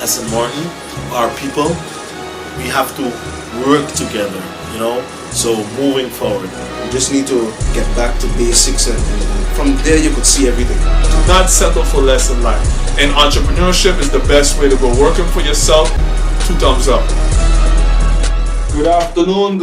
as St. Martin, our people, we have to work together, you know. So moving forward, you just need to get back to basics, and from there you could see everything. Do not settle for less in life. And entrepreneurship is the best way to go. Working for yourself, 2 thumbs up. Good afternoon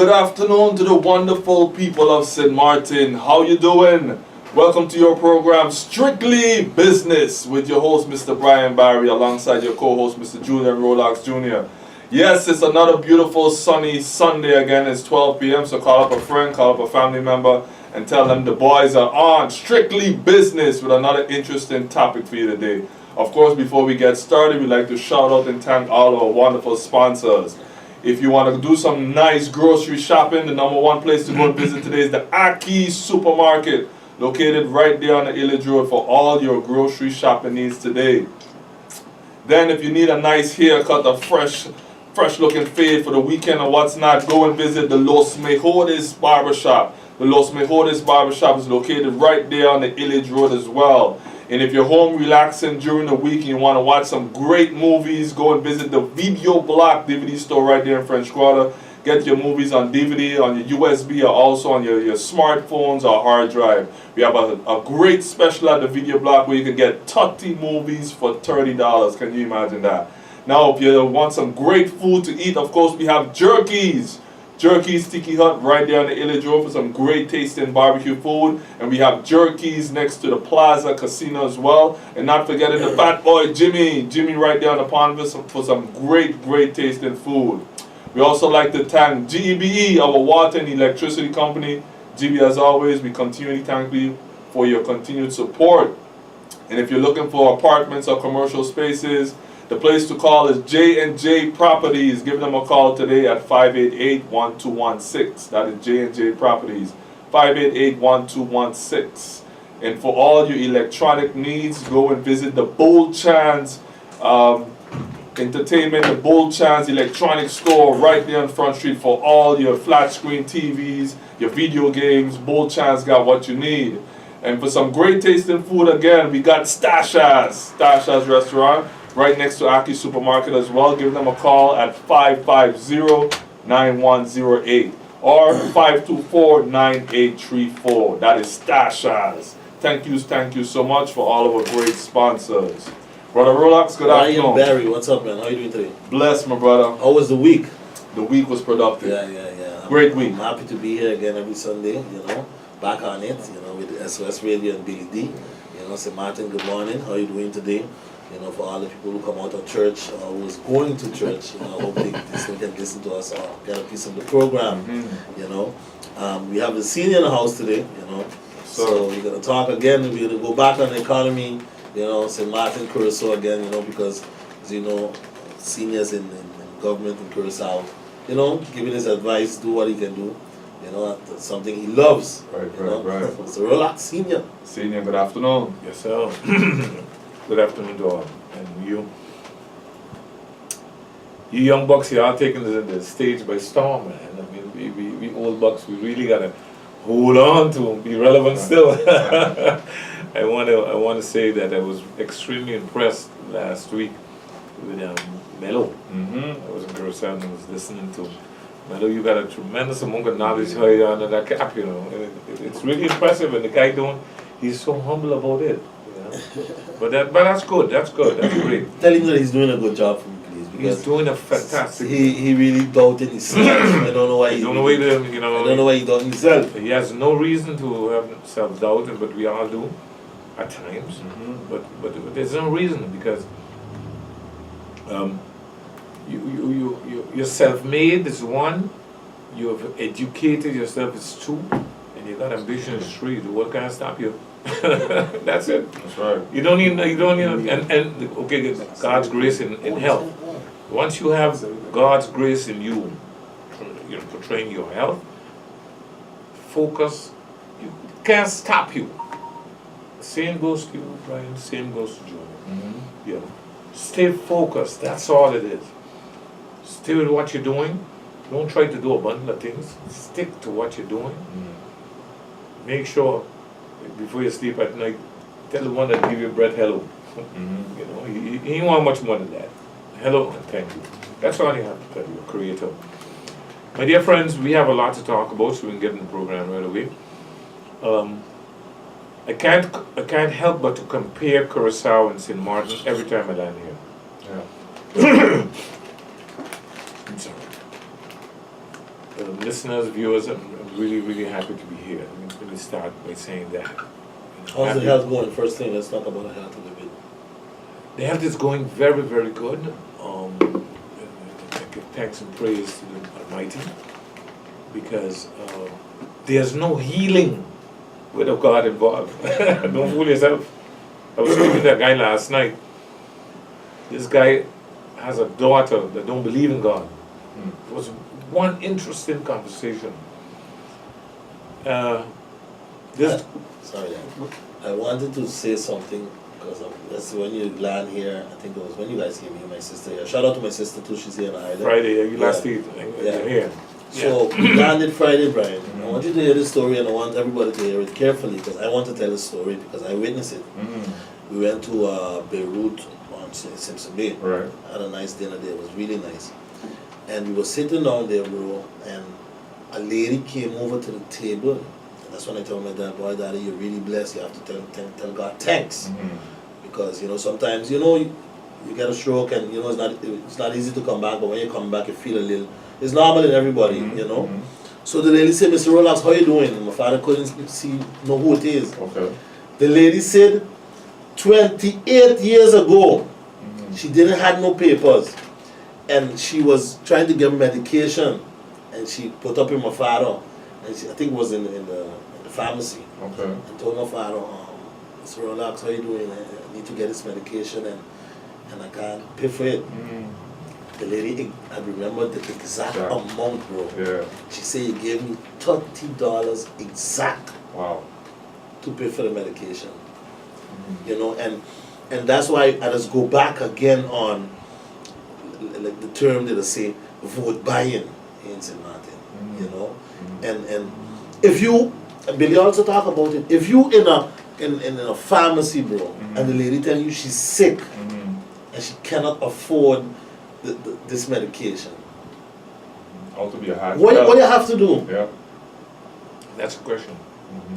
to the wonderful people of St. Martin. How you doing? Welcome to your program, Strictly Business, with your host, Mr. Brian Barry, alongside your co-host, Mr. Julian Rolax Jr. Yes, it's another beautiful sunny Sunday again. It's 12 p.m., so call up a friend, call up a family member, and tell them the boys are on Strictly Business with another interesting topic for you today. Of course, before we get started, we'd like to shout out and thank all our wonderful sponsors. If you want to do some nice grocery shopping, the number one place to go and visit today is the Aki Supermarket, located right there on the Illage Road for all your grocery shopping needs today. Then if you need a nice haircut, a fresh looking fade for the weekend or what's not, go and visit the Los Mejores Barbershop. The Los Mejores Barbershop is located right there on the Illage Road as well. And if you're home relaxing during the week and you want to watch some great movies, go and visit the Video Block DVD store right there in French Quarter. Get your movies on DVD, on your USB, or also on your smartphones or hard drive. We have a great special at the Video Block where you can get 30 movies for $30. Can you imagine that? Now, if you want some great food to eat, of course, we have Jerky's. Jerky's Tiki Hut right there on the Illage Road for some great tasting barbecue food. And we have Jerky's next to the Plaza Casino as well. And not forgetting the fat boy Jimmy. Jimmy right there on the pond for some great tasting food. We also like to thank GEBE, our water and electricity company. GB, as always, we continually thank you for your continued support. And if you're looking for apartments or commercial spaces, the place to call is J&J Properties. Give them a call today at 588-1216. That is J&J Properties, 588-1216. And for all your electronic needs, go and visit the Bold Chance Entertainment, the Bold Chance Electronic Store right there on Front Street for all your flat screen TVs, your video games. Bold Chance got what you need. And for some great tasting food, again, we got Stasha's restaurant right next to Aki Supermarket as well. Give them a call at 550-9108 or 524-9834. That is Stasha's. Thank you so much for all of our great sponsors. Brother Rolax, good afternoon. Ryan Barry, what's up, man? How you doing today? Bless, my brother. How was the week? The week was productive. Yeah. Great week. I'm happy to be here again every Sunday, back on it, with the SOS Radio and Billy D. St. Martin, good morning. How you doing today? For all the people who come out of church or who's going to church, hope they can listen to us or get a piece of the program, we have the senior in the house today, So we're going to talk again. We're going to go back on the economy, St. Martin, Curacao again, because, seniors in government in Curacao, giving his advice, do what he can do, that's something he loves. Right. So relax, senior. Senior, good afternoon. Yes, sir. Good afternoon to all. And you young bucks here are taking the stage by storm, man. I mean, we old bucks, we really gotta hold on to be relevant still. I want to say that I was extremely impressed last week with Mello. I was in Curacao and I was listening to Mello. You got a tremendous amount of knowledge here under that cap, It's really impressive, and the guy he's so humble about it. But that's good. That's great. Tell him that he's doing a good job for me, please. Because he's doing a fantastic. He really doubted himself. I don't know why. I don't know why he doubted himself. He has no reason to have self-doubt, but we all do at times. But there's no reason, because you're self-made is one. You have educated yourself is two, and you got ambition is three. The world can't stop you. That's it. That's right. You don't need God's grace in health. Once you have God's grace in you, portraying your health, focus, you can't stop you. Same goes to you, Brian, same goes to Joe. Stay focused, that's all it is. Stay with what you're doing. Don't try to do a bundle of things. Stick to what you're doing. Make sure before you sleep at night, tell the one that give you bread hello. He ain't want much more than that. hello and thank you. That's all you have to tell your creator. My dear friends, we have a lot to talk about, so we can get in the program right away. I can't help but to compare Curacao and St. Martin every time I land here. Yeah. I'm sorry. Listeners, viewers, I'm really, really happy to be here. Let me start by saying that. How's the health going? First thing, let's talk about the health a little bit. The health is going very, very good. I give thanks and praise to the Almighty because there's no healing without God involved. Don't fool yourself. I was speaking to that guy last night. This guy has a daughter that don't believe in God. It was one interesting conversation. Sorry, I wanted to say something because that's when you land here. I think it was when you guys came here, my sister here. Shout out to my sister too. She's here in Ireland. Friday, you last week. Yeah. Here. So we landed Friday, Brian. I want you to hear this story, and I want everybody to hear it carefully because I want to tell the story because I witnessed it. We went to Beirut on Simpson Bay. Right. Had a nice dinner there. It was really nice. And we were sitting down there, bro, and a lady came over to the table. And that's when I told my dad, boy, Daddy, you're really blessed. You have to tell God thanks. Because, sometimes, you get a stroke and, it's not easy to come back. But when you come back, you feel a little, it's normal in everybody, So the lady said, Mr. Rolex, how you doing? My father couldn't know who it is. Okay. The lady said, 28 years ago, she didn't have no papers. And she was trying to get medication, and she put up with my father, and I think it was in the pharmacy. Okay. And told my father, Mr. Relax, how you doing? I need to get this medication, and I can't pay for it. The lady, I remember the exact amount, bro. Yeah. She said, you gave me $30 exact. Wow. To pay for the medication. And that's why I just go back again on like the term that I say, vote buying in St. Martin, and if you, Billy also talk about it, if you in a pharmacy, bro, and the lady tell you she's sick and she cannot afford this medication, How to be a hard what do you have to do? Yeah. That's a question.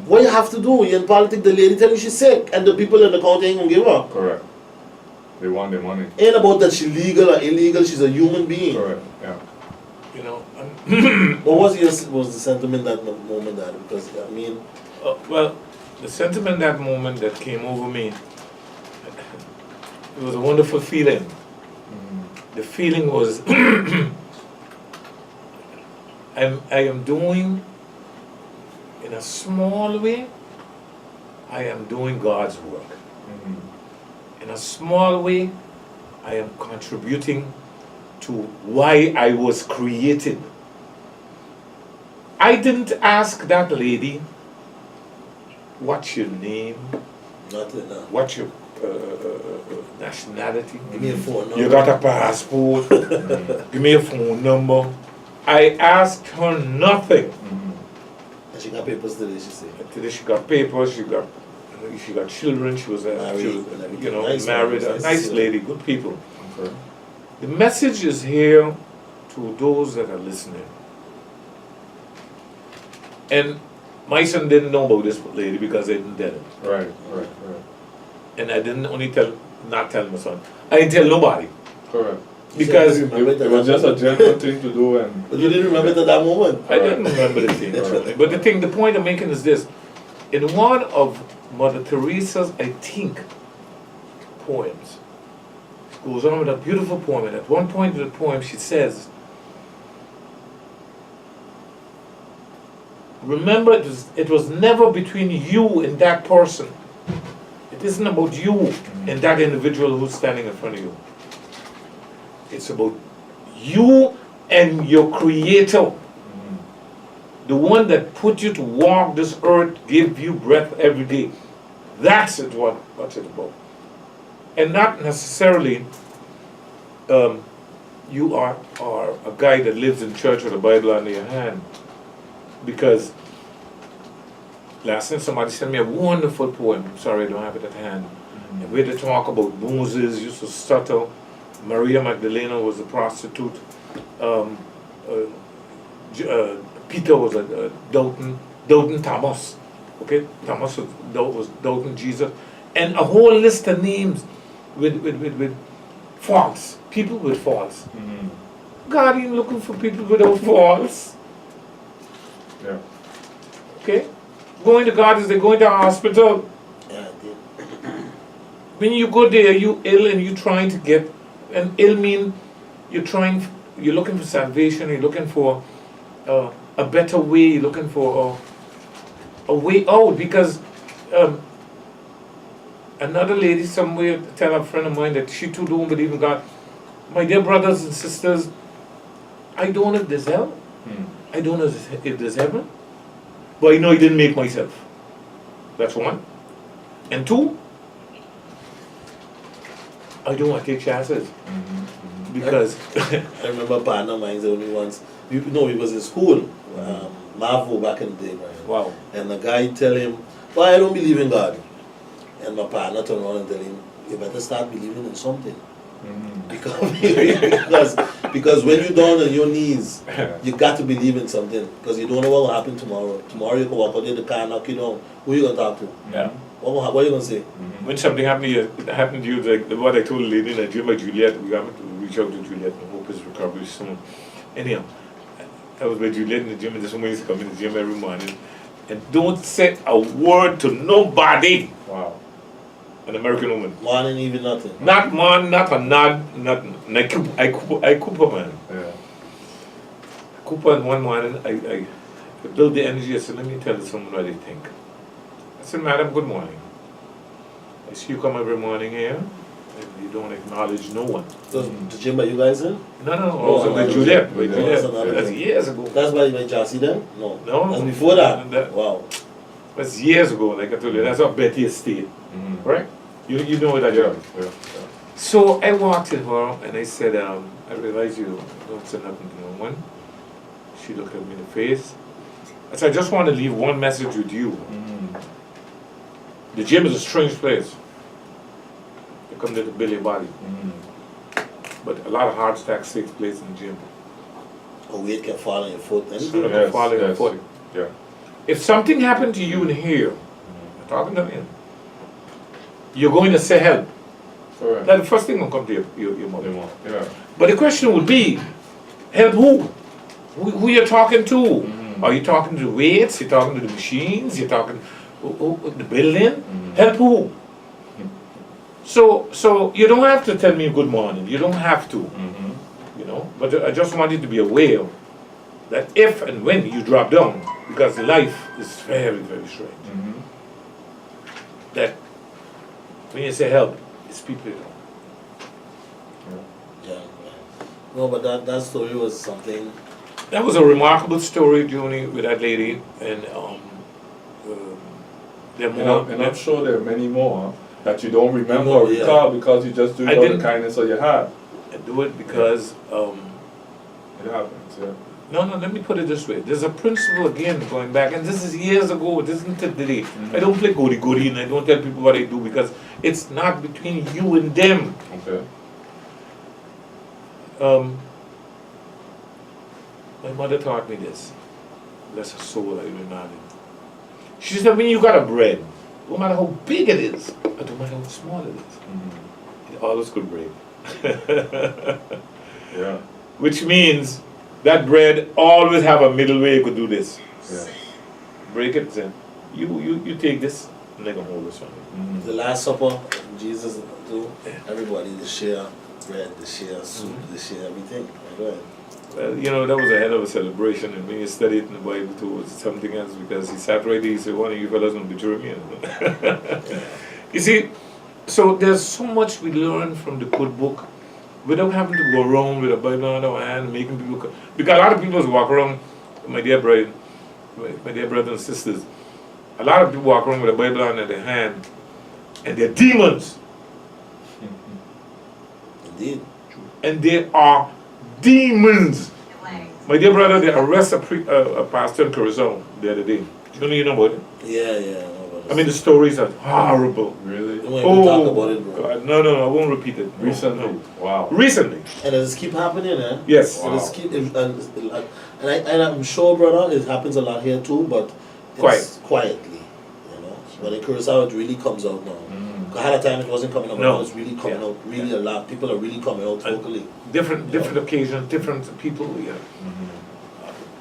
What you have to do? You're in politics, the lady tell you she's sick, and the people in the county ain't gonna give her. Correct. They want their money. Ain't about that she's legal or illegal, she's a human being. Correct. Yeah. What was the sentiment that moment, Dad? Because well, the sentiment that moment that came over me, it was a wonderful feeling. The feeling was, I am doing, in a small way, I am doing God's work. In a small way, I am contributing to why I was created. I didn't ask that lady, what's your name? Nothing, no. What's your nationality? Give me a phone number. You got a passport? Give me a phone number. I asked her nothing. And she got papers today, she said. Today she got papers, she got children, she was married, a nice lady, good people. Okay. The message is here to those that are listening. And my son didn't know about this lady because I didn't tell him. Right. And I didn't not tell my son. I didn't tell nobody. Correct. Because It was just a general thing to do, and But you didn't remember it at that moment? I didn't remember the thing. But the point I'm making is this. In one of Mother Teresa's, I think, poems, she goes on with a beautiful poem, and at one point in the poem she says, remember, it was never between you and that person. It isn't about you and that individual who's standing in front of you. It's about you and your Creator. The one that put you to walk this earth, give you breath every day. That's what's it about. And not necessarily you are a guy that lives in church with a Bible under your hand. Because last night somebody sent me a wonderful poem. I'm sorry I don't have it at hand. And where they talk about Moses used to stutter. Maria Magdalena was a prostitute. Um, Peter was a doubting Thomas. Okay, Thomas was doubting Jesus, and a whole list of names with faults. People with faults. God ain't looking for people without faults. Yeah. Okay, going to God is like going to a hospital. Yeah, I did. When you go there, you ill and you trying to get, and ill mean you're looking for salvation, you're looking for a better way, you're looking for a way out, because another lady somewhere tell a friend of mine that she too don't believe in God. My dear brothers and sisters, I don't know if there's hell, I don't know if there's heaven, but I know I didn't make myself. That's one. And two, I don't want to take chances. Because I remember a partner of mine only once. We was in school, Marvo back in the day, right? wow. And the guy tell him, "Well, I don't believe in God." And my partner turned around and tell him, "You better start believing in something." Because when you're down on your knees, you got to believe in something, because you don't know what will happen tomorrow. Tomorrow you can walk out there, the car knock you down. Who you gonna talk to? Yeah. What are you gonna say? When something happened to you, like what I told the lady in the gym, like Juliet, we got to reach out to Juliet and hope his recovery soon. Anyhow, I was with Juliet in the gym, and this woman used to come in the gym every morning and don't say a word to nobody. Wow. An American woman. Morning, even nothing. Not man, not a nod, nothing. And I Cooper, man. Yeah. Cooper, and one morning, I built the energy. I said, let me tell someone what they think. I said, madam, good morning. I see you come every morning here, and you don't acknowledge no one. So, the gym that you guys in? No, Oh, with Juliet. With no, Juliet. that's another That's thing. years ago. That's why you went Chelsea then? No. No. That's before that? That- Wow. That's years ago, like I told you. That's what Betty Estate, right? You know that, Yeah. yeah. So I walked in her and I said, I realized you don't say nothing to no one. She looked at me in the face. I said, I just want to leave one message with you. The gym is a strange place. You come there to build your body. But a lot of heart attacks takes place in the gym. A weight can fall on your foot. So Anything. you can fall in your yes. foot. Yeah. If something happened to you in here, I'm talking to him, you're going to say help. Correct. That's the first thing will come to your mother. Yeah. But the question would be, help who? Who you're talking to? Are you talking to the weights? You're talking to the machines? You're talking the building? Help who? So you don't have to tell me good morning. You don't have to. You know. But I just want you to be aware that if and when you drop down, because life is very, very strange. That when you say help, it's people you know. Yeah. No, but that story was something. That was a remarkable story, Juni, with that lady, and there are more. And I'm sure there are many more that you don't remember No, or yeah. recall because you just do I it out of didn't- kindness of your heart. I do it because It happens, yeah. no, let me put it this way. There's a principle again going back, and this is years ago. This isn't today. I don't play goody and I don't tell people what I do because it's not between you and them. Okay. My mother taught me this. Bless her soul, I remember. She said, when you got a bread, no matter how big it is, or no matter how small it is, it always could break. Yeah. Which means that bread always have a middle way you could do this. Yeah. Break it, then you take this, and they're gonna hold this on. The Last Supper, Jesus do. Everybody, they share bread, they share soup, they share everything. Go ahead. Well, you know, that was a hell of a celebration, and when you study it in the Bible too, it's something else, because he sat right there, he said, one of you fellas gonna betray me. You see, so there's so much we learn from the good book without having to go around with a Bible on our hand, making people, because a lot of people walk around, my dear brothers and sisters, a lot of people walk around with a Bible on their hand, and they're demons. Indeed. And they are demons. My dear brother, they arrested a pastor in Curacao the other day. You know about it? Yeah, yeah. No, I mean, the stories are horrible. Really? You won't even talk about it, bro. God, no, I won't repeat it. No, Recently? no. Wow. Recently. And it just keep happening, eh? Yes. It just keep, and I'm sure, brother, it happens a lot here too, but it's quietly, you know. When it occurs out, it really comes out now. I had a time it wasn't coming out, but No. now it's really coming out, really a lot. People are really coming out vocally. Different occasions, different people, yeah.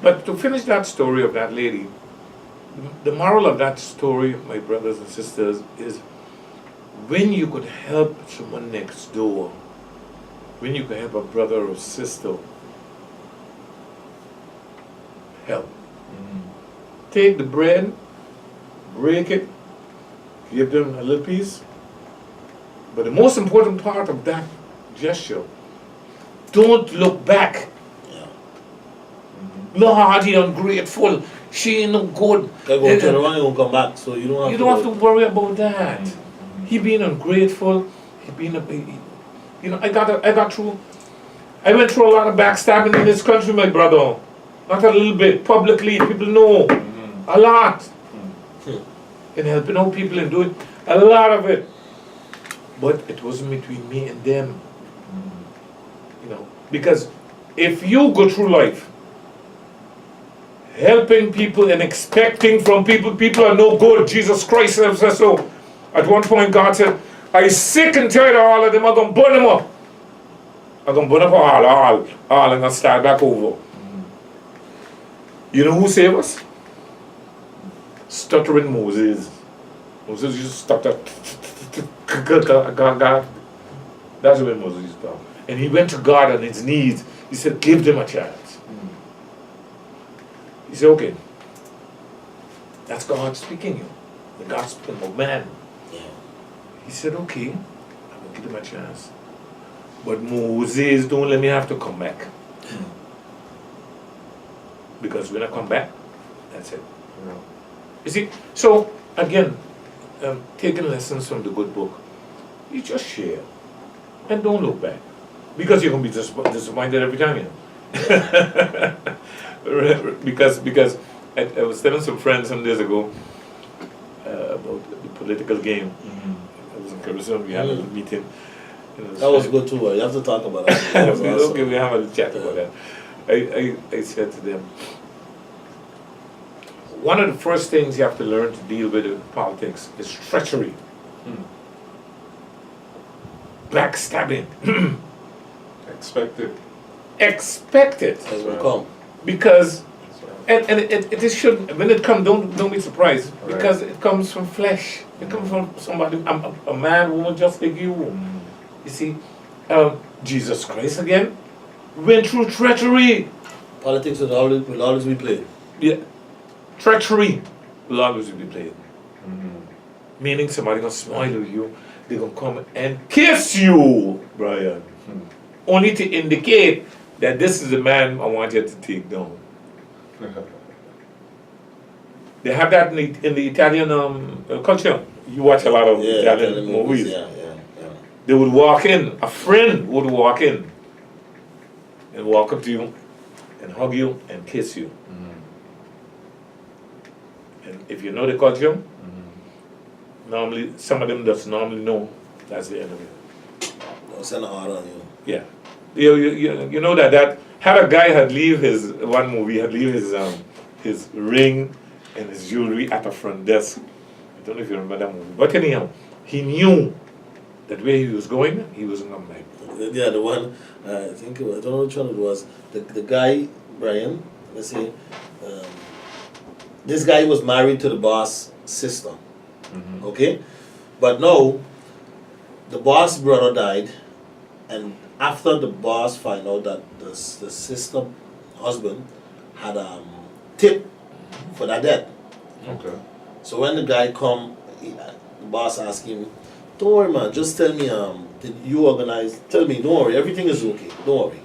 But to finish that story of that lady, the moral of that story, my brothers and sisters, is when you could help someone next door, when you could help a brother or sister, help. Take the bread, break it, give them a little piece. But the most important part of that gesture, don't look back. Yeah. Lord, he ungrateful. She ain't no good. They go turn around, you won't come back, so you don't have to worry about that. He being ungrateful. He being I went through a lot of backstabbing in this country, my brother. Not a little bit. Publicly, people know. A lot. In helping out people and doing a lot of it. But it wasn't between me and them. You know, because if you go through life helping people and expecting from people are no good. Jesus Christ says so. At one point God said, I sick and tired of all of them, I'm going to burn them up. I'm going to burn up all, I'm going to start back over. You know who saved us? Stuttering Moses. Moses used to stutter. God. That's when Moses used to talk. And he went to God on his knees. He said, give them a chance. He said, okay. That's God speaking you. The God speaking of man. Yeah. He said, okay, I'm going to give them a chance. But Moses, don't let me have to come back. Because when I come back, that's it. You see, so again, taking lessons from the good book, you just share and don't look back. Because you're going to be disappointed every time, you know. because I was telling some friends some days ago about the political game. I was in Jerusalem, we had a meeting. That was good too. You have to talk about that. That was awesome. Okay, we have a chat about that. I said to them, one of the first things you have to learn to deal with in politics is treachery. Backstabbing. Expect it. As will come. Because and it should, when it comes, don't be surprised, because it comes from flesh. It comes from somebody, a man, woman just like you. You see, Jesus Christ again went through treachery. Politics will always be played. Yeah, treachery will always be played. Meaning somebody gonna smile at you, they gonna come and kiss you, Brian, only to indicate that this is the man I want you to take down. They have that in the Italian culture. You watch a lot of Italian movies. Yeah. They would walk in, a friend would walk in and walk up to you and hug you and kiss you. And if you know the culture, normally, some of them just normally know that's the end of it. Don't send a heart on you. Yeah. You know that had a guy had leave his one movie, had leave his ring and his jewelry at the front desk. I don't know if you remember that movie. But anyhow, he knew that where he was going, he wasn't coming back. Yeah, the one, I think, I don't know which one it was. The guy, Brian, let's say, this guy was married to the boss' sister. Okay? But now, the boss' brother died, and after the boss find out that the sister husband had tip for that debt. Okay. So when the guy come, the boss asked him, don't worry man, just tell me, did you organize, tell me, don't worry, everything is okay, don't worry.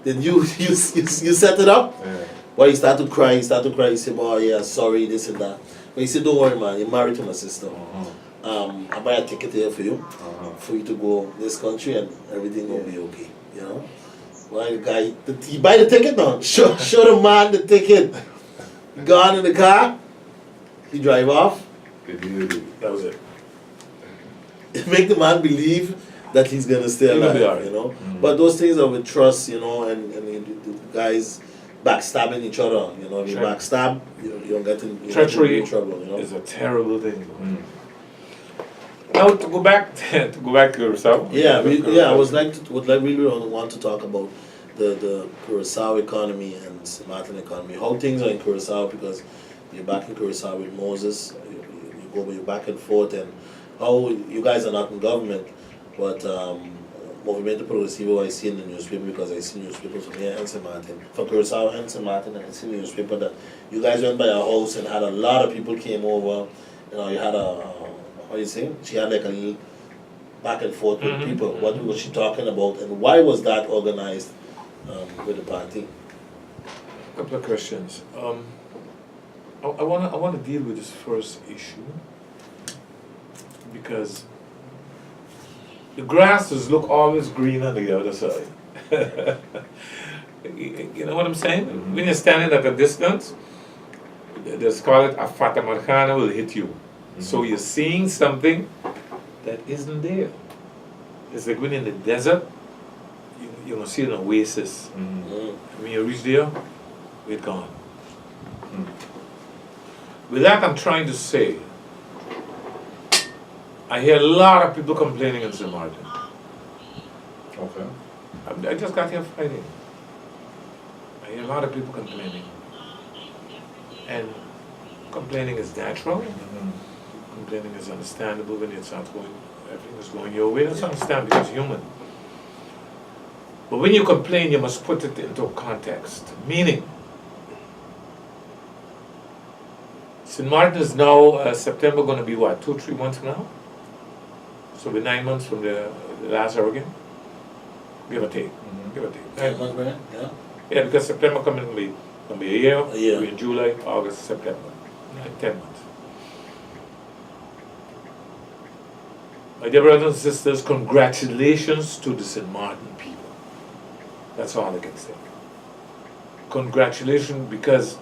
Did you set it up? Yeah. Well, he started to cry, he said, oh yeah, sorry, this and that. But he said, don't worry man, you're married to my sister. I buy a ticket here for you, for you to go this country and everything will be okay, you know? Well, the guy, he buy the ticket now, show the man the ticket. Gone in the car, he drive off, That was it. Make the man believe that he's gonna stay He'll alive, be alright. you know. But those things are with trust, you know, and the guys backstabbing each other, you know. If you Tre- backstab, you don't get in Treachery trouble, you know. is a terrible thing. Now to go back to yourself. Yeah, I would like really want to talk about the Curacao economy and St. Martin economy. How things are in Curacao, because you're back in Curacao with Moses. You're back and forth, and how you guys are not in government, but Movimiento Progresivo I see in the newspaper, because I see newspapers from here and St. Martin, from Curacao and St. Martin, and I see in the newspaper that you guys went by our house and had a lot of people came over. You know, you had how you say? She had like a little back and forth with people. What was she talking about, and why was that organized with the party? A couple of questions. I want to deal with this first issue because the grasses look always green on the other side. You know what I'm saying? When you're standing at a distance, they call it a fata morgana will hit you. So you're seeing something that isn't there. It's like when in the desert, you're gonna see an oasis. When you reach there, it's gone. With that, I'm trying to say, I hear a lot of people complaining in St. Martin. Okay. I just got here Friday. I hear a lot of people complaining. And complaining is natural. Complaining is understandable when it's not going, everything is going your way. That's understandable because it's human. But when you complain, you must put it into context. Meaning, St. Martin is now, September, going to be what, 2-3 months from now? So we're 9 months from the last hurricane? Give or take. Give or take. 9 months. Yeah. Yeah, because September coming to be a year. A year. We're in July, August, September. 10 months. My dear brothers and sisters, congratulations to the St. Martin people. That's all I can say. Congratulations, because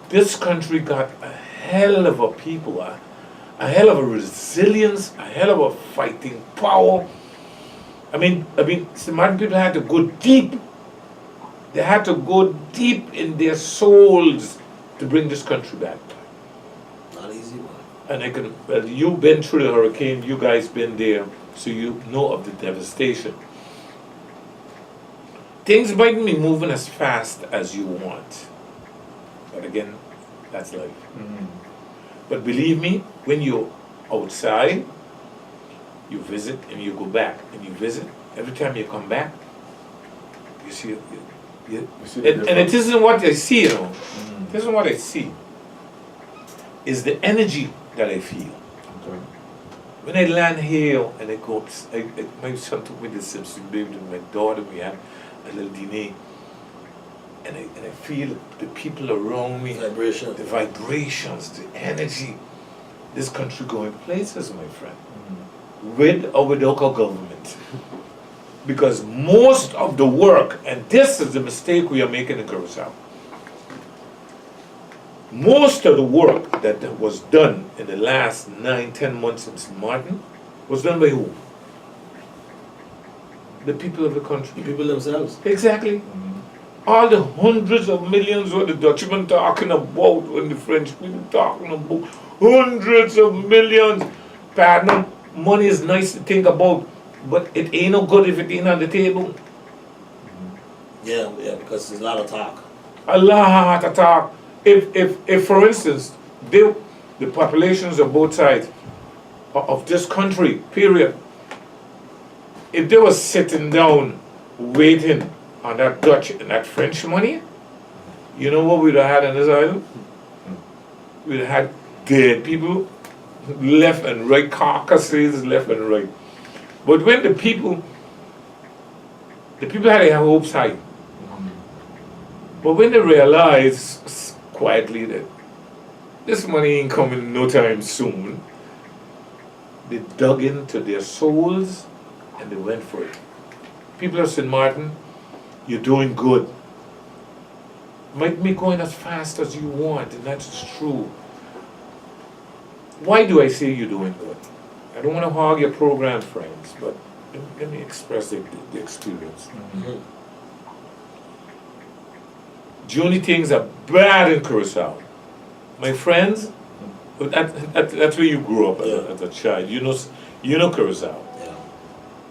this country got a hell of a people, a hell of a resilience, a hell of a fighting power. I mean, St. Martin people had to go deep. They had to go deep in their souls to bring this country back. Not easy, man. And well, you've been through the hurricane, you guys been there, so you know of the devastation. Things mightn't be moving as fast as you want. But again, that's life. But believe me, when you're outside, you visit and you go back and you visit. Every time you come back, you see, and it isn't what I see, you know. It isn't what I see. It's the energy that I feel. Okay. When I land here and I go, my son took me to Simpson Baby with my daughter, we had a little dinner, and I feel the people around me, the vibrations, the energy. This country going places, my friend, with or without our government. Because most of the work, and this is the mistake we are making in Curacao, most of the work that was done in the last 9-10 months in St. Martin was done by who? The people of the country. The people themselves. Exactly. All the hundreds of millions what the Dutchmen talking about, when the French people talking about, hundreds of millions. Pardon, money is nice to think about, but it ain't no good if it ain't on the table. Yeah, because there's a lot of talk. A lot of talk. If for instance, the populations of both sides of this country, period, if they were sitting down waiting on that Dutch and that French money, you know what we'd have had on this island? We'd have had dead people, left and right, carcasses left and right. But when the people had their hopes high. But when they realized quietly that this money ain't coming no time soon, they dug into their souls and they went for it. People of St. Martin, you're doing good. Might be going as fast as you want, and that's true. why do I say you're doing good? I don't want to hog your program, friends, but let me express the experience. Mhm. The only things are bad in Curacao. My friends, that's where you grew up as a child. You know Curacao. Yeah.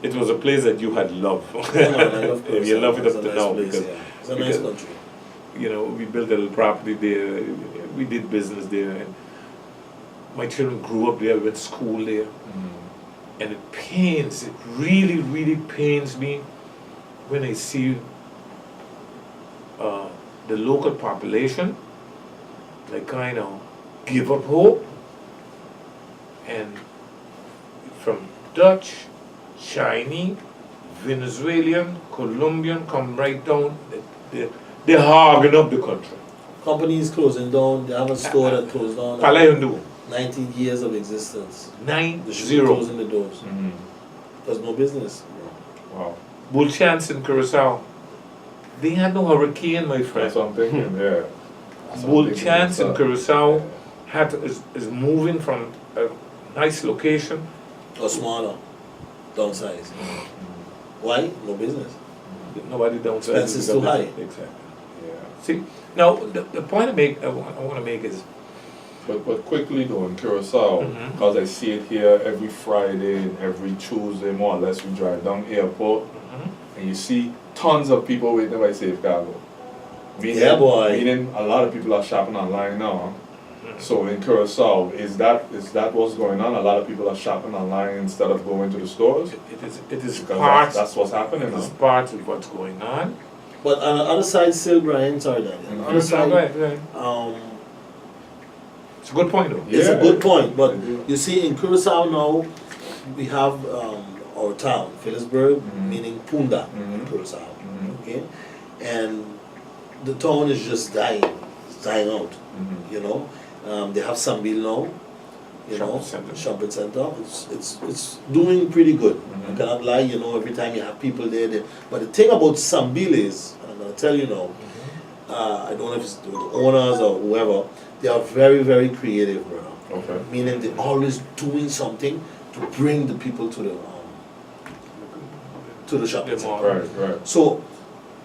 It was a place that you had love. Oh, man, I love And you Curacao. love it It's up a to nice now place, because yeah. It's a nice because- country. we built a little property there. We did business there, and my children grew up there. We went to school there, and it really, really pains me when I see the local population, like kind of give up hope, and from Dutch, Chinese, Venezuelan, Colombian come right down. They're hogging up the country. Companies closing down. They have a store that closed down. Palayundu, 19 years of existence. 9-0. Closing the doors. There's no business. Wow. Bull Chance in Curacao. They had no hurricane, my That's friend. what I'm thinking, yeah. Bull Chance in Curacao is moving from a nice location. Or smaller. Downsize. Why? No business. Nobody downsizes. Expenses too high. Exactly. Yeah. See, now the point I want to make is But quickly though, in Curacao, Mhm. because I see it here every Friday and every Tuesday, more or less, we drive down airport, and you see tons of people waiting by Safe Cargo. Meaning, Yeah, boy. Meaning a lot of people are shopping online now. So in Curacao, is that what's going on? A lot of people are shopping online instead of going to the stores? it is Because part that's what's happening it is now. part of what's going on. But on the other side, still, Brian, sorry, Daddy. On the other side, Right. It's a good point though. it's a Yeah. good point. But Mhm. you see, in Curacao now, we have our town, Phillipsburg, Mhm. meaning Punda in Mhm. Curacao. Mhm. Okay? And the town is just dying. It's dying out. Mhm. You know? They have Sambil now. You know, Shopping center. shopping center. It's doing pretty good. Mhm. I cannot lie, you know, every time you have people there. But the thing about Sambil is, and I'm gonna tell you now, I don't know if it's the owners or whoever, they are very, very creative, brother. Okay. Meaning they're always doing something to bring the people to the shopping center. Right, right. So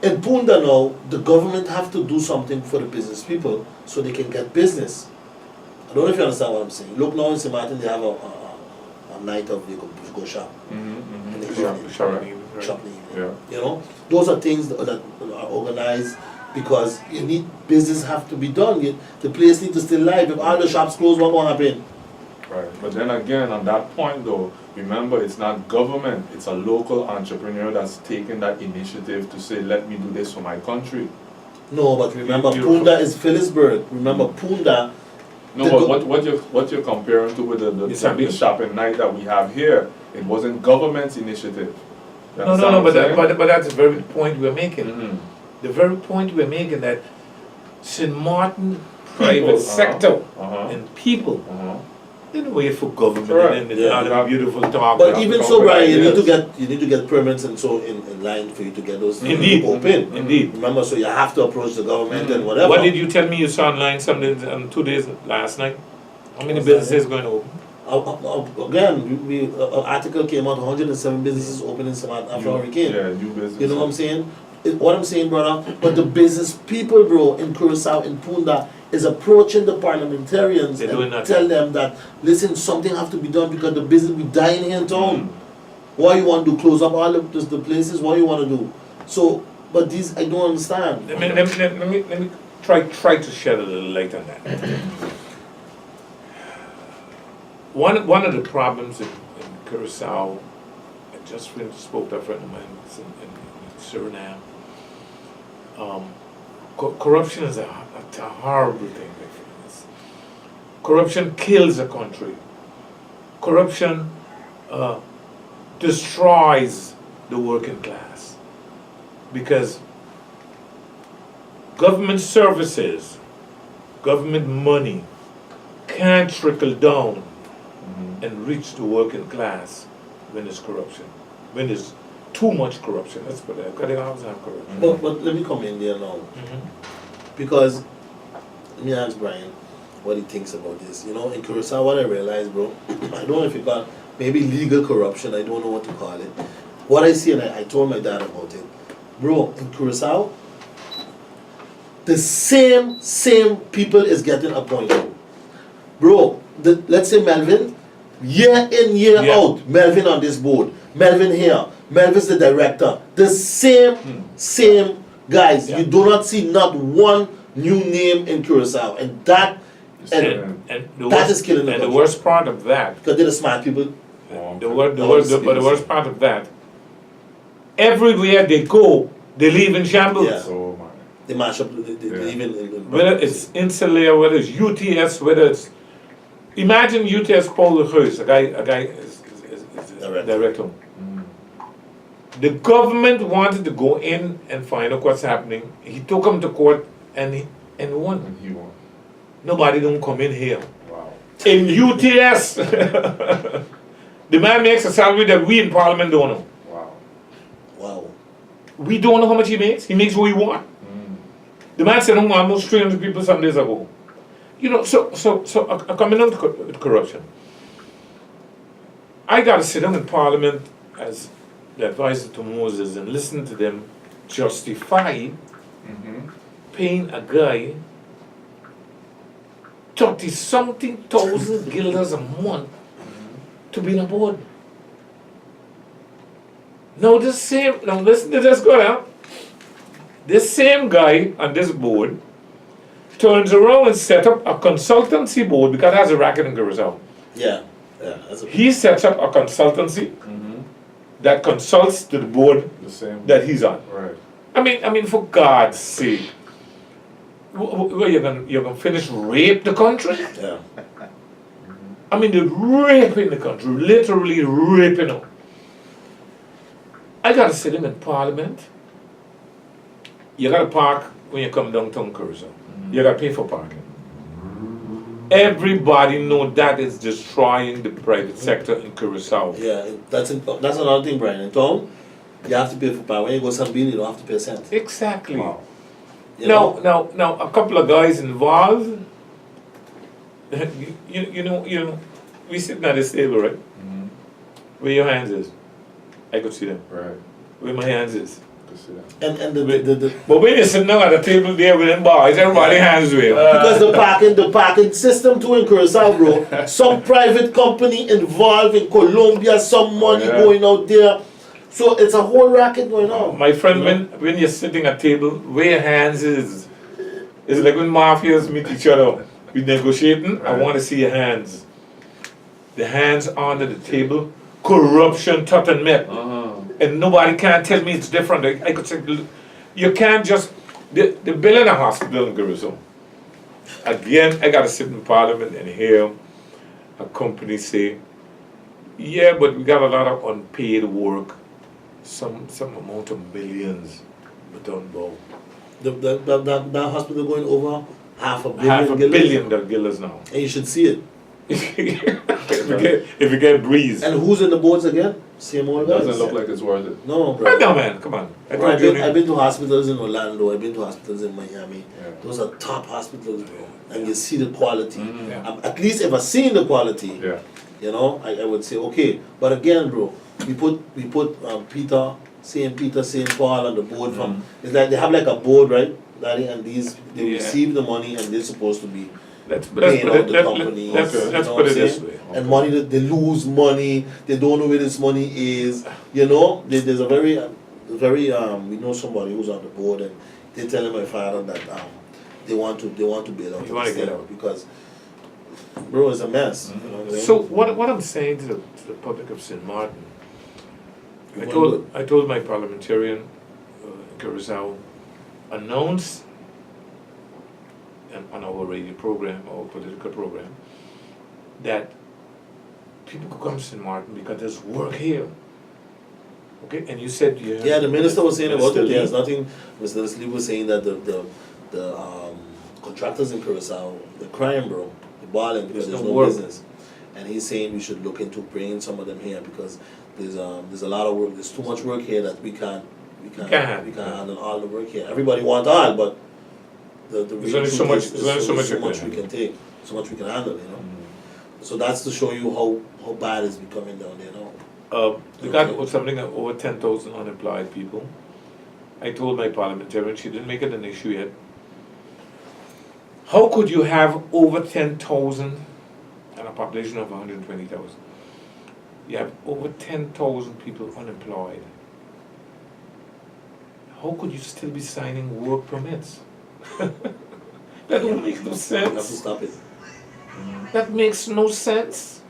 in Punda now, the government have to do something for the business people so they can get business. I don't know if you understand what I'm saying. Look now in St. Martin, they have a night of they go shop. Mm-hmm. And they Shop- evening, shopping, right. shop in the evening. Yeah. You know, those are things that are organized because you need business have to be done. The place need to stay live. If all the shops close, what will happen? Right. But then again, on that point though, remember it's not government, it's a local entrepreneur that's taking that initiative to say, let me do this for my country. No, but remember, You- Punda is Phillipsburg. Remember, Punda. No, The but go- what you're comparing to with It's a the big- shopping night that we have here, it wasn't government's initiative. You No, understand what I'm saying? but that's the very point we're making. Mhm. The very point we're making that St. Martin private People, sector Uh-huh. and people Uh-huh. they don't wait for government Correct. and Yeah. all the beautiful talk. But even so, Brian, you ideas. need to get permits and so in line for you to get those things Indeed. open. Indeed. Remember, so you have to approach the government and whatever. What did you tell me you saw online something 2 days last night? How many What's that? businesses going to open? Again, an article came out, 107 businesses open in Samad after hurricane. Yeah, new business. You know what I'm saying? What I'm saying, brother, but the business people, bro, in Curacao, in Punda, is approaching the parliamentarians They're doing and that. tell them that, listen, something have to be done because the business be dying here in town. What you want to do? Close up all the places? What you want to do? So, but these, I don't understand. Let me try to shed a little light on that. One of the problems in Curacao, I just spoke to a friend of mine in Suriname. Corruption is a horrible thing, my friends. Corruption kills a country. Corruption destroys the working class because government services, government money can't trickle down and reach the working class when there's corruption, when there's too much corruption. Let's put it. Because they always have corruption. But let me come in there now. Because, let me ask Brian, what he thinks about this. You know, in Curacao, what I realized, bro, I don't know if you call it, maybe legal corruption, I don't know what to call it. What I see, and I told my dad about it, bro, in Curacao, the same people is getting appointed. Bro, let's say Melvin, year in, year out, Melvin on this board, Melvin here, Melvin's the director. The same guys. You do not see not one new name in Curacao, and that is killing the country. And the worst part of that, because they're the smart people. The worst part of that, everywhere they go, they leave in shambles. Yeah. Oh my. They mash up. They leave in whether it's Insular, whether it's UTS, whether it's imagine UTS Paul Lehus, a guy is director. The government wanted to go in and find out what's happening. He took him to court and won. And he won. Nobody don't come in here. Wow. In UTS, the man makes a salary that we in Parliament don't know. Wow. We don't know how much he makes. He makes what he wants. The man said almost 300 people some days ago. You know, so coming on with corruption. I got to sit down in Parliament as the advisor to Moses and listen to them justify paying a guy 30-something thousand guilders a month to be on board. Now listen to this, go down. This same guy on this board turns around and set up a consultancy board because it has a racket in Curacao. Yeah. He sets up a consultancy that consults to the board that he's on. Right. I mean, for God's sake, you're gonna finish rape the country? Yeah. I mean, they're raping the country, literally raping them. I gotta sit in Parliament. You gotta park when you come downtown Curacao. You gotta pay for parking. Everybody know that is destroying the private sector in Curacao. Yeah, that's another thing, Brian. In town, you have to pay for parking. When you go to Sabine, you don't have to pay a cent. Exactly. Wow. Now, a couple of guys involved. You know, we sitting at this table, right? Where your hands is, I could see them. Right. Where my hands is. And the But when you're sitting down at the table there with them boys, everybody hands with because the parking system too in Curacao, bro. Some private company involved in Colombia, some money going out there. So it's a whole racket going on. My friend, when you're sitting at table, where your hands is like when mafias meet each other. We negotiating, I want to see your hands. The hands under the table, corruption, tot and met. And nobody can tell me it's different. I could say, you can't just, they're building a hospital in Curacao. Again, I got to sit in Parliament and hear a company say, yeah, but we got a lot of unpaid work, some amount of millions, but don't go. That hospital going over half a billion guilders now. And you should see it. if you get breeze. And who's in the boards again? Same old guys. Doesn't look like it's worth it. No, bro. Right now, man, come on. I've been to hospitals in Orlando. I've been to hospitals in Miami. Yeah. Those are top hospitals, bro. And you see the quality. At least if I seen the quality, you know, I would say okay. But again, bro, we put Peter, St. Paul on the board from. It's like they have like a board, right? And they receive the money and they're supposed to be paying out the company. Let's put it this way. And money that they lose money, they don't know where this money is. You know, there's a very we know somebody who's on the board and they're telling my father that they want to bail out the state because bro, it's a mess. You know what I'm saying? So what I'm saying to the public of St. Martin, I told my parliamentarian in Curacao, announce on our radio program, our political program, that people could come to St. Martin because there's work here. Okay, and you said the minister was saying about it. There's nothing. Mr. Leslie was saying that the contractors in Curacao, they're crying, bro, they're balling because there's no business, and he's saying we should look into bringing some of them here because there's a lot of work. There's too much work here that we can't handle all the work here. Everybody wants all, but there's only so much we can take. so much we can handle, you know. So that's to show you how bad it's becoming down there now. We got something like over 10,000 unemployed people. I told my parliamentarian, she didn't make it an issue yet. How could you have over 10,000 and a population of 120,000? You have over 10,000 people unemployed. How could you still be signing work permits? That don't make no You have to sense. stop it. That makes no sense.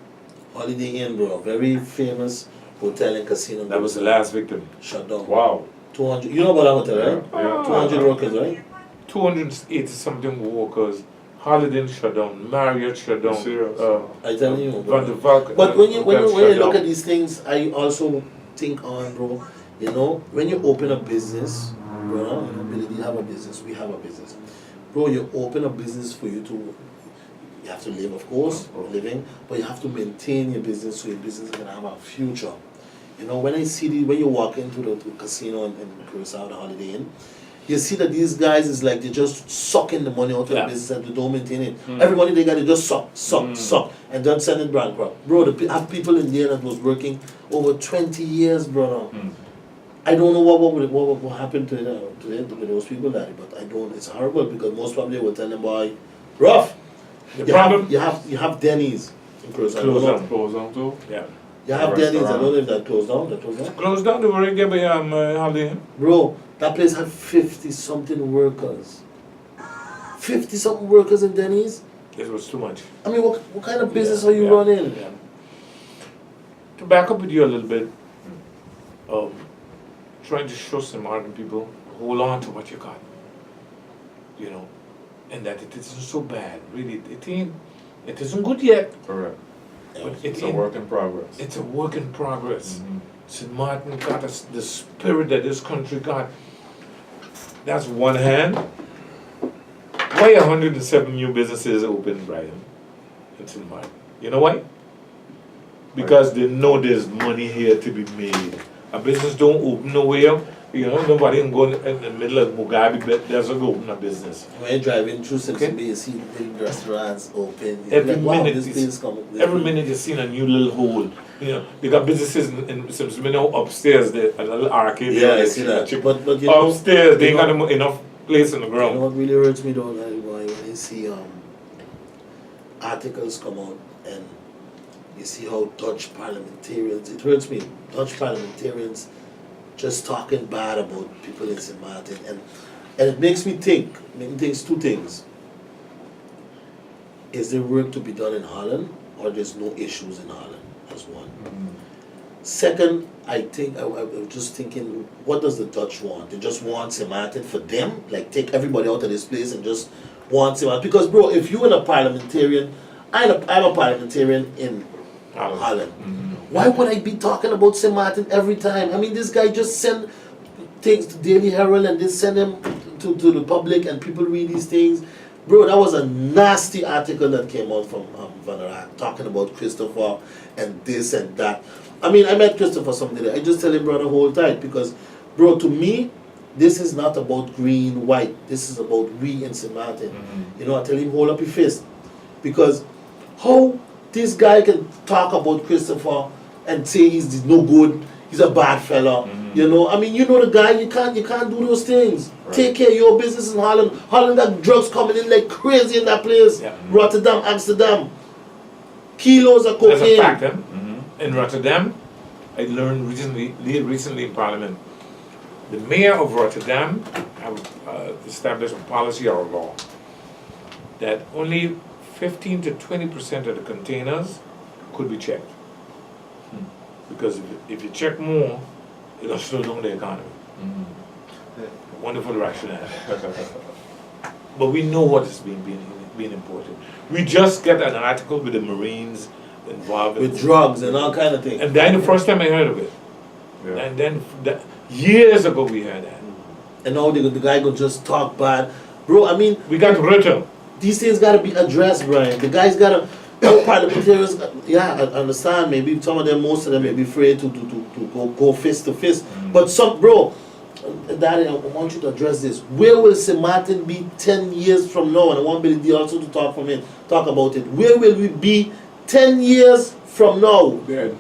Holiday Inn, bro, very famous hotel and casino. That was the last victim. Shut down. Wow. 200. You know about that hotel, right? Yeah. 200 workers, right? 280 something workers. Holiday Inn shut down. Marriott shut down. Serious? I tell you. Van der Valk. But when you shut look down. at these things, I also think on, bro, you know, when you open a business, bro, you know, Billy, you have a business, we have a business. Bro, you open a business for you to, you have to live, of course, living, but you have to maintain your business so your business can have a future. You know, when I see when you walk into the casino in Curacao, the Holiday Inn, you see that these guys is like they're just sucking the money out of the business and they don't maintain it. Every money they got, they just suck, and don't send it bankrupt. Bro, have people in there that was working over 20 years, brother. I don't know what happened to those people, Daddy, but I don't. It's horrible because most probably will tell them, boy, rough. The problem. You have Denny's in Curacao. Close down too. Yeah. You have Denny's. I Restaurant. don't know if that closed down. That closed down. Closed down. They were in Holiday Inn. Bro, that place had 50-something workers. 50-something workers in Denny's? It was too much. I mean, what kind of business are you running? Yeah. To back up with you a little bit, trying to show some modern people, hold on to what you got. You know, and that it isn't so bad. Really, it isn't good yet. Correct. But It's a work in progress. It's a work in progress. St. Martin got us the spirit that this country got. That's one hand. Why 107 new businesses open, Brian, in St. Martin? You know why? Because they know there's money here to be made. A business don't open nowhere. You know, nobody can go in the middle of Mugabe, but there's a go open a business. When you're driving through Simpson Okay. Bay, you see big restaurants open. You're Every like, wow, minute this is- place come. Every minute you're seeing a new little hole. You know, they got businesses in Simpson Bay now upstairs, there, a little arcade. Yeah, there, I see that. But you know, upstairs, they you ain't know- got enough place on the You know ground. what really hurts me though, when I see articles come out and you see how Dutch parliamentarians, it hurts me, Dutch parliamentarians just talking bad about people in St. Martin, and it makes me think two things. Is there work to be done in Holland, or there's no issues in Holland? That's one. Second, I think I was just thinking, what does the Dutch want? They just want St. Martin for them, like take everybody out of this place and just want St. Martin. Because bro, if you're a parliamentarian, I'm a parliamentarian in Holland. Why would I be talking about St. Martin every time? I mean, this guy just send things to Daily Herald and they send them to the public and people read these things. Bro, that was a nasty article that came out from Van der Haag talking about Christopher and this and that. I mean, I met Christopher someday. I just tell him, brother, hold tight, because, bro, to me, this is not about green, white. This is about we in St. Martin. You know, I tell him, hold up your fist. Because how this guy can talk about Christopher and say he's no good, he's a bad fella. You know, I mean, you know the guy, you can't do those things. Right. Take care of your business in Holland. Holland got drugs coming in like crazy in that place. Yeah. Rotterdam, Amsterdam. Kilos of There's a cocaine. fact, in Rotterdam, I learned recently in Parliament, the mayor of Rotterdam have established a policy or a law that only 15 to 20% of the containers could be checked. Because if you check more, it'll slow down the economy. Wonderful rationale. But we know what is being imported. We just get an article with the Marines involved With drugs and all kind of things. and then the first time I heard of it. Yeah. And then years ago we heard that. And now the guy could just talk bad. Bro, I mean, We got written. these things gotta be addressed, Brian. The guy's gotta, parliamentarians, yeah, I understand. Maybe some of them, most of them may be afraid to go fist to fist. But some, bro, Daddy, I want you to address this. Where will St. Martin be 10 years from now? And I want Billy D also to talk about it. Where will we be 10 years from now? Dead.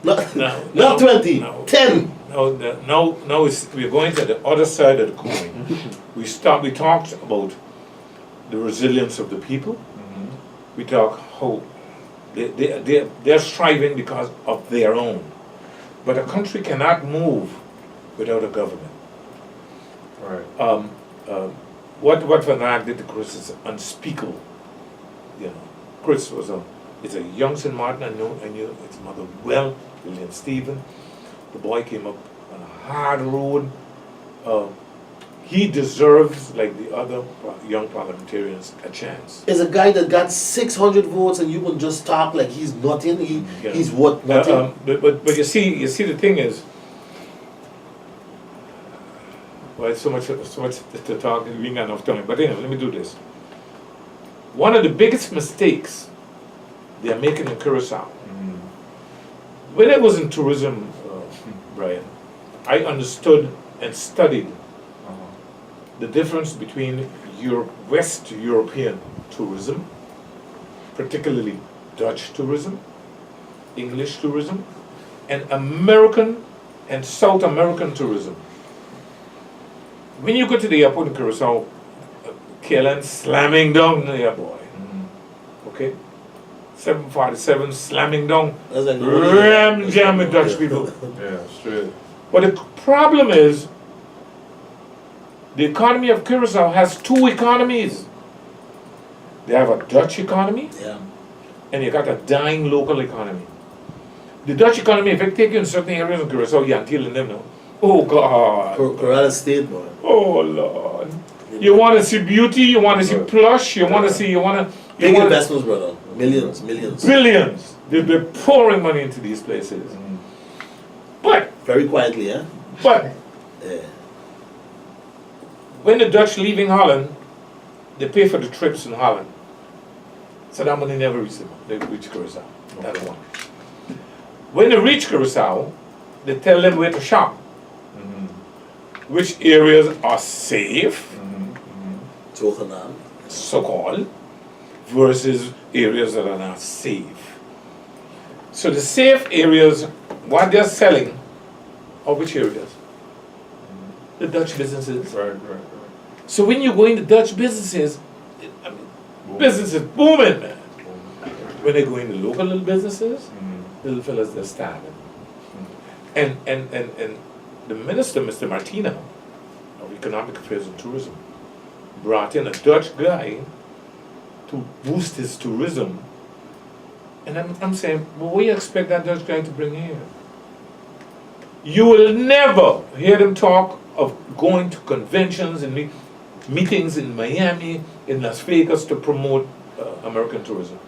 Not 20, 10. Now we're going to the other side of the coin. We talked about the resilience of the people. We talk how they're striving because of their own. But a country cannot move without a government. Right. What Van Eyck did to Chris is unspeakable. You know, Chris is a young St. Martin. I knew his mother well, William Stephen. The boy came up on a hard road. He deserves, like the other young parliamentarians, a chance. Is a guy that got 600 votes and you can just talk like he's nothing. He's what nothing. But you see the thing is, well, it's so much to talk. We ain't got enough time. But anyway, let me do this. One of the biggest mistakes they are making in Curacao. When I was in tourism, Brian, I understood and studied the difference between West European tourism, particularly Dutch tourism, English tourism, and American and South American tourism. When you go to the airport in Curacao, KLM slamming down there, boy. Okay? 747 slamming down, ram jam with Dutch people. Yeah, straight. But the problem is, the economy of Curacao has two economies. They have a Dutch economy, and you got a dying local economy. The Dutch economy, if I take you in certain areas of Curacao, you're killing them now. Oh God. Corral State, boy. Oh Lord. You want to see beauty, you want to see plush, you want to Big investments, brother. Millions. Billions. They're pouring money into these places. But very quietly, But when the Dutch leaving Holland, they pay for the trips in Holland. So that money never reaches them. They reach Curacao. That's one. When they reach Curacao, they tell them where to shop. Which areas are safe, so-called, versus areas that are not safe. So the safe areas, what they're selling, are which areas? The Dutch businesses. Right. So when you go into Dutch businesses, businesses booming, man. When they go into local little businesses, little fellas, they're starving. And the minister, Mr. Martina, of Economic Affairs and Tourism, brought in a Dutch guy to boost his tourism. And I'm saying, well, what do you expect that Dutch guy to bring here? You will never hear them talk of going to conventions and meetings in Miami, in Las Vegas to promote American tourism.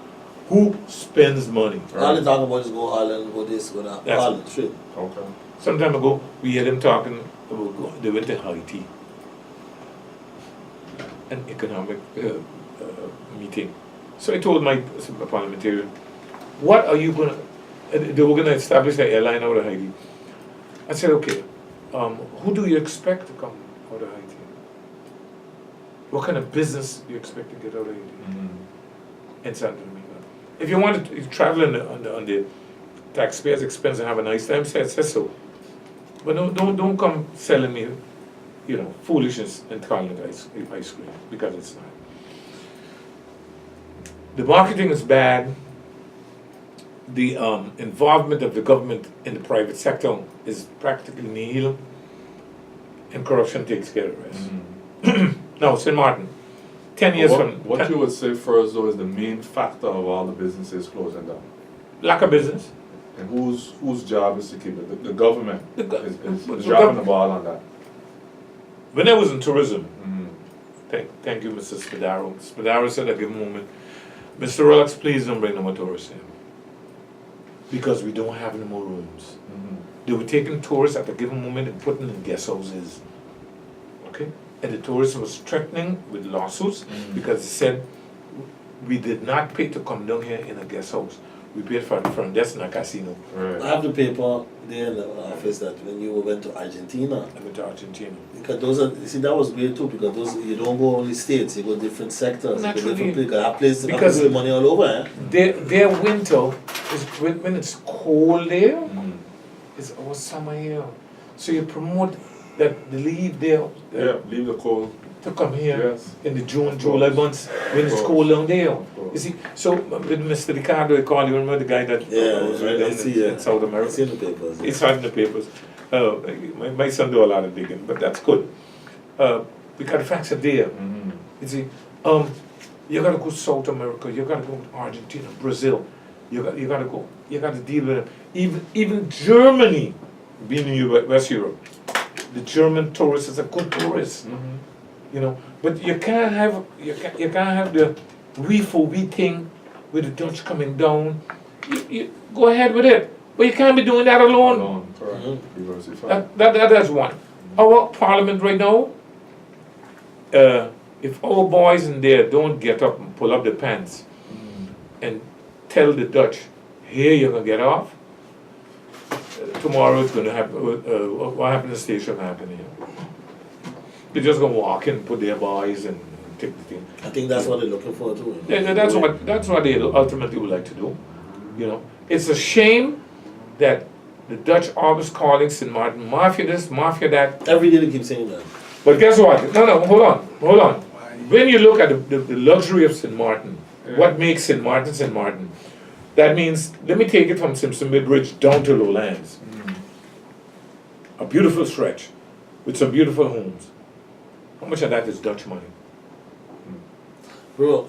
Who spends money? All they talk about is go Holland, go this, go that. Holland, straight. Okay. Some time ago, we heard them talking about they went to Haiti, an economic meeting. So I told my parliamentarian, what are you going to, they were going to establish an airline out of Haiti. I said, okay, who do you expect to come out of Haiti? What kind of business do you expect to get out of Haiti? In Santo Domingo. If you want to travel on the taxpayers' expense and have a nice time, say so. But don't come selling me, foolishness and calling it ice cream, because it's not. The marketing is bad. The involvement of the government in the private sector is practically nil, and corruption takes care of the rest. Now, St. Martin, 10 years from... What you would say first, though, is the main factor of all the businesses closing down? Lack of business. And whose job is to keep it? The government is the dropping the ball on that. When I was in tourism, thank you, Mr. Spadaro. Spadaro said at a given moment, Mr. Rolex, please don't bring no more tourists in, because we don't have any more rooms. They were taking tourists at a given moment and putting them in guest houses. Okay? And the tourists was threatening with lawsuits because they said, we did not pay to come down here in a guest house. we paid for Frondesna Casino. I have the paper there in the office that when you went to Argentina, I went to Argentina. because those are, you see, that was great too, because those, you don't go only states, you go different sectors, you go Naturally. different places, that place, Because- because money all over, eh? Their winter is when it's cold there. It's our summer here. So you promote that they leave there Yeah, leave the cold. to come here Yes. in the June, Of July course. months when it's Of cold down there. course. You see, so with Mr. Ricardo, I call you remember the guy that Yeah, was I down see, in, yeah. in South I America. see in the papers. yeah. It's hard in the papers. My son do a lot of digging, but that's good. Because the facts are there. You see, you gotta go to South America, you gotta go to Argentina, Brazil. You gotta go. You gotta deal with it. Even Germany, being in West Europe, the German tourist is a good tourist. You know, but you can't have the we for we thing with the Dutch coming down. You go ahead with it, but you can't be doing that alone. Alone, correct. Diversify. That's one. Our parliament right now, if our boys in there don't get up and pull up the pants and tell the Dutch, here you're gonna get off, tomorrow it's gonna happen, what happened in the station happen here. They're just gonna walk in, put their boys and take the thing. I think that's what they're looking for too. Yeah, that's what they ultimately would like to do. You know, it's a shame that the Dutch always calling St. Martin mafia this, mafia that. Every day they keep saying that. But guess what? No, hold on. When you look at the luxury of St. Martin, what makes St. Martin St. Martin? That means, let me take it from Simpson Midbridge down to Lowlands. A beautiful stretch with some beautiful homes. How much of that is Dutch money? Bro,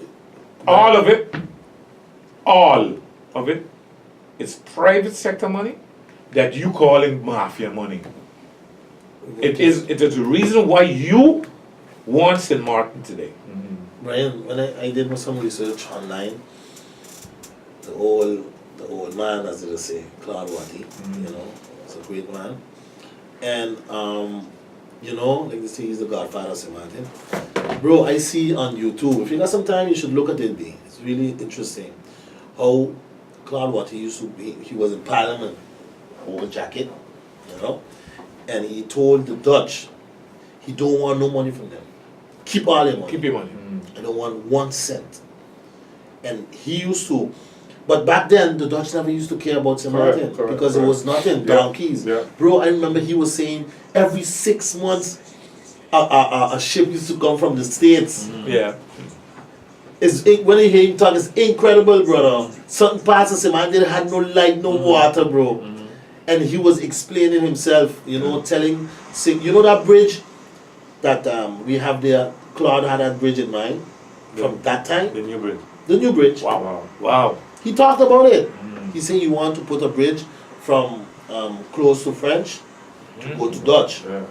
All of it is private sector money that you calling mafia money. It is the reason why you want St. Martin today. Brian, when I did some research online, the old man, as they say, Claude Watty, you know, is a great man. And, you know, like they say, he's the godfather of St. Martin. Bro, I see on YouTube, if you got some time, you should look at it, B. It's really interesting how Claude Watty used to be, he was in Parliament over jacket, you know, and he told the Dutch, he don't want no money from them. Keep all their money. Keep your money. I don't want 1 cent. And he used to, but back then the Dutch never used to care about St. Martin because it was nothing, Yeah, donkeys. yeah. Bro, I remember he was saying every 6 months a ship used to come from the States. Yeah. When you hear him talk, it's incredible, brother. Something passes him and they had no light, no water, bro. And he was explaining himself, you know, telling, you know that bridge that we have there, Claude had that bridge in mind from that time? The new bridge. The new bridge. Wow. He talked about it. He said you want to put a bridge from close to French to go to Dutch Yeah.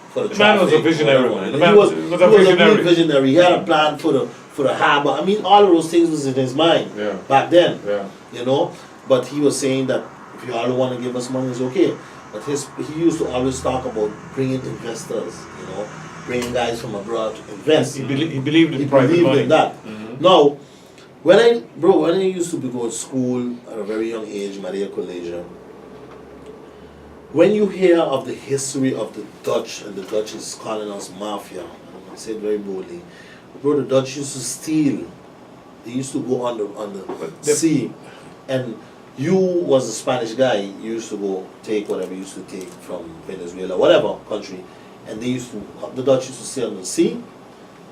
for the The man was a traffic, visionary, whatever. man. The He man was was a real visionary. visionary. He had a plan for the harbour. I mean, all of those things was in his mind Yeah. back then. Yeah. You know, but he was saying that if you all want to give us money, it's okay. But he used to always talk about bringing investors. You know, bringing guys from abroad to invest. He believed in He private believed money. in that. Now, when I used to go to school at a very young age, Maria Collegia, when you hear of the history of the Dutch, and the Dutch is calling us mafia, I'm going to say it very boldly, bro, the Dutch used to steal. They used to go on the sea, and you was a Spanish guy, you used to go take whatever you used to take from Venezuela, whatever country, and the Dutch used to stay on the sea.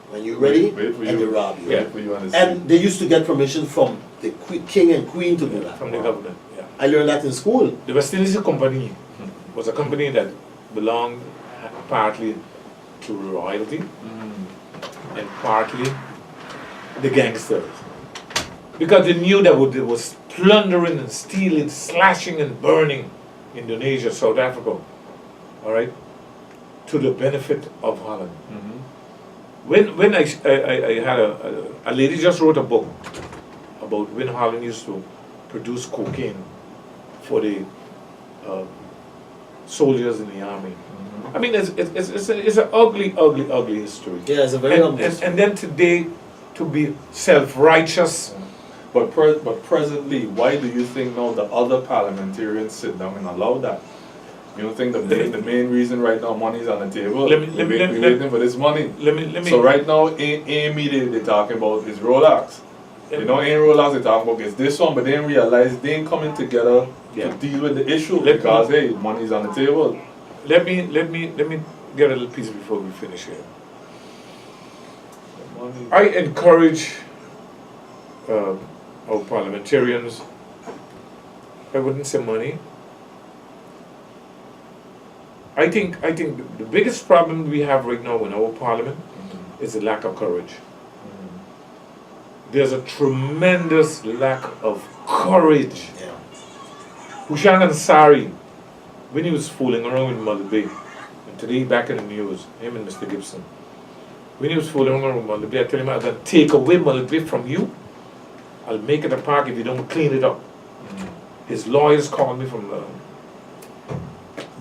When you're ready, Wait for and you. they rob you. Wait for you on the And they used to get permission from the king and queen to do that. From the government. Yeah. I learned that in school. The West Indies Company was a company that belonged partly to royalty and partly the gangsters. Because they knew that there was plundering and stealing, slashing and burning Indonesia, South Africa, all right, to the benefit of Holland. When I had a lady just wrote a book about when Holland used to produce cocaine for the soldiers in the army. I mean, it's an ugly history. Yeah, it's a very ugly And then today, to be self-righteous But presently, why do you think now the other parliamentarians sit down and allow that? You don't think the main reason right now money is on the table? We're waiting for this money. Let me. So right now, in media they're talking about is Rolex. You know, in Rolex they're talking about is this one, but they didn't realize they ain't coming together to deal with the issue because hey, money's on the table. Let me get a little piece before we finish here. I encourage our parliamentarians. I wouldn't say money. I think the biggest problem we have right now in our parliament is the lack of courage. There's a tremendous lack of courage. Yeah. Hushan Ansari, when he was fooling around with Mully Bay, and today back in the news, him and Mr. Gibson, when he was fooling around with Mully Bay, I tell him I'm going to take away Mully Bay from you. I'll make it a park if you don't clean it up. His lawyers called me from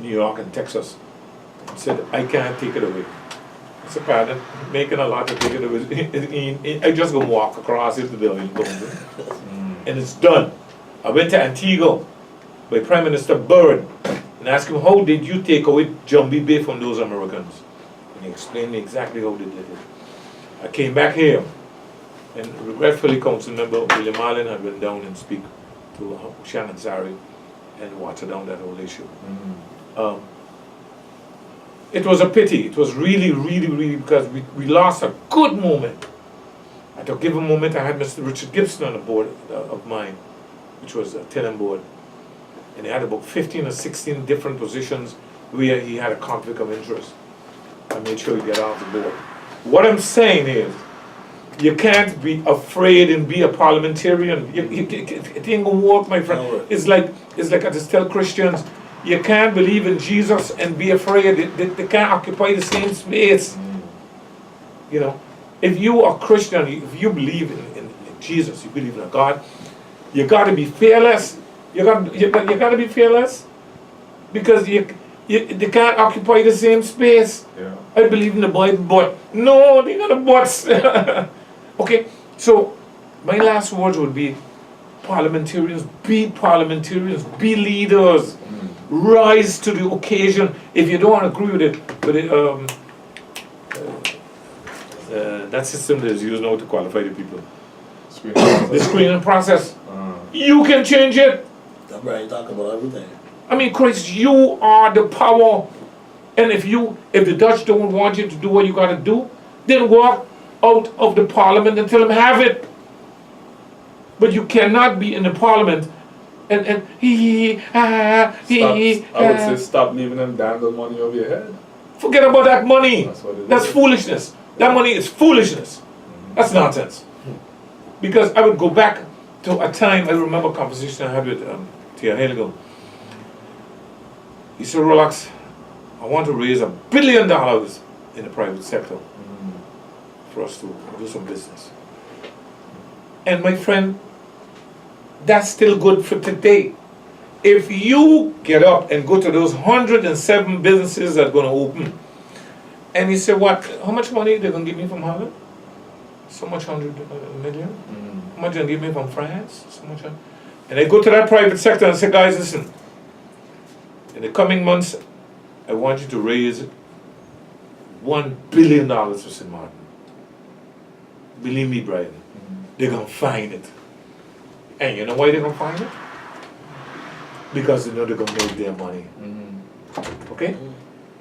New York and Texas and said, I can't take it away. I said, pardon, making a lot to take it away. I just go walk across the building, and it's done. I went to Antigua by Prime Minister Byrd and asked him, how did you take away Jumbie Bay from those Americans? And he explained me exactly how they did it. I came back here, and regretfully, Council Member William Allen had went down and speak to Shannon Zari and water down that whole issue. It was a pity. It was really because we lost a good moment. At a given moment, I had Mr. Richard Gibson on the board of mine, which was a tenant board. And he had about 15 or 16 different positions where he had a conflict of interest. I made sure he got off the board. What I'm saying is, you can't be afraid and be a parliamentarian. It ain't gonna work, my friend. No. It's like I just tell Christians, you can't believe in Jesus and be afraid. They can't occupy the same space. You know, if you are Christian, if you believe in Jesus, you believe in a God, you got to be fearless. You got to be fearless because they can't occupy the same space. Yeah. I believe in the Bible, but no, they got the buts. Okay, so my last words would be parliamentarians, be leaders, rise to the occasion. If you don't agree with it, that system that is used now to qualify the people, the screening process, you can change it. That Brian talk about everything. I mean, Chris, you are the power. And if the Dutch don't want you to do what you got to do, then walk out of the parliament and tell them have it. But you cannot be in the parliament and I would say stop leaving them dangle money over your head. Forget about that money. That's Foolishness. That money is foolishness. That's nonsense. Because I would go back to a time, I remember a conversation I had with Tia Heligo. He said, Rolex, I want to raise $1 billion in the private sector for us to do some business. And my friend, that's still good for today. If you get up and go to those 107 businesses that are going to open, and he said, what, how much money they're going to give me from Holland? So much, 100 million? How much they give me from France? So much. And I go to that private sector and say, guys, listen, in the coming months, I want you to raise $1 billion for St. Martin. Believe me, Brian, they're going to find it. And you know why they're going to find it? Because they know they're going to make their money. Okay?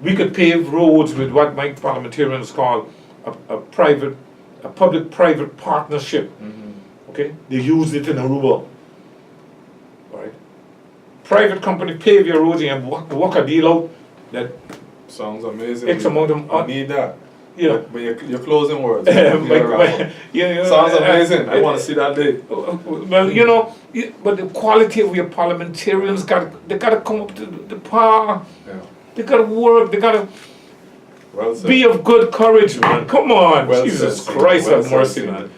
We could pave roads with what my parliamentarians call a public-private partnership. Okay? They use it in Aruba. Alright? Private company pave your roads and work a deal out that sounds amazing. X amount of I need that. You know, but your closing words. Sounds amazing. I want to see that day. Well, you know, but the quality of your parliamentarians they gotta come up to the par. Yeah. They gotta work. They gotta be of good courage, man. Come on, Well Jesus said, Christ, well have mercy, said, man.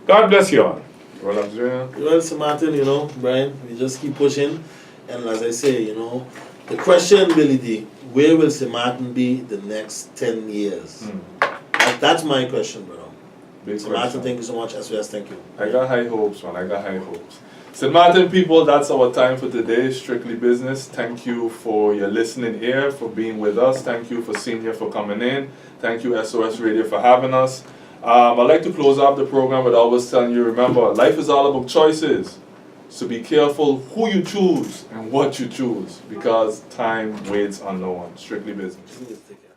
God bless you all. Well, I'm doing. Well, St. Martin, you know, Brian, we just keep pushing. And as I say, you know, the question, Billy D, where will St. Martin be the next 10 years? That's my question, bro. Big So Martin, question. thank you so much. SOS, thank you. I got high hopes, man. I got high hopes. St. Martin people, that's our time for today. Strictly Business. Thank you for your listening ear, for being with us. Thank you for Senior for coming in. Thank you SOS Radio for having us. I'd like to close off the program with always telling you, remember, life is all about choices. So be careful who you choose and what you choose, because time waits on no one. Strictly Business. Please take care.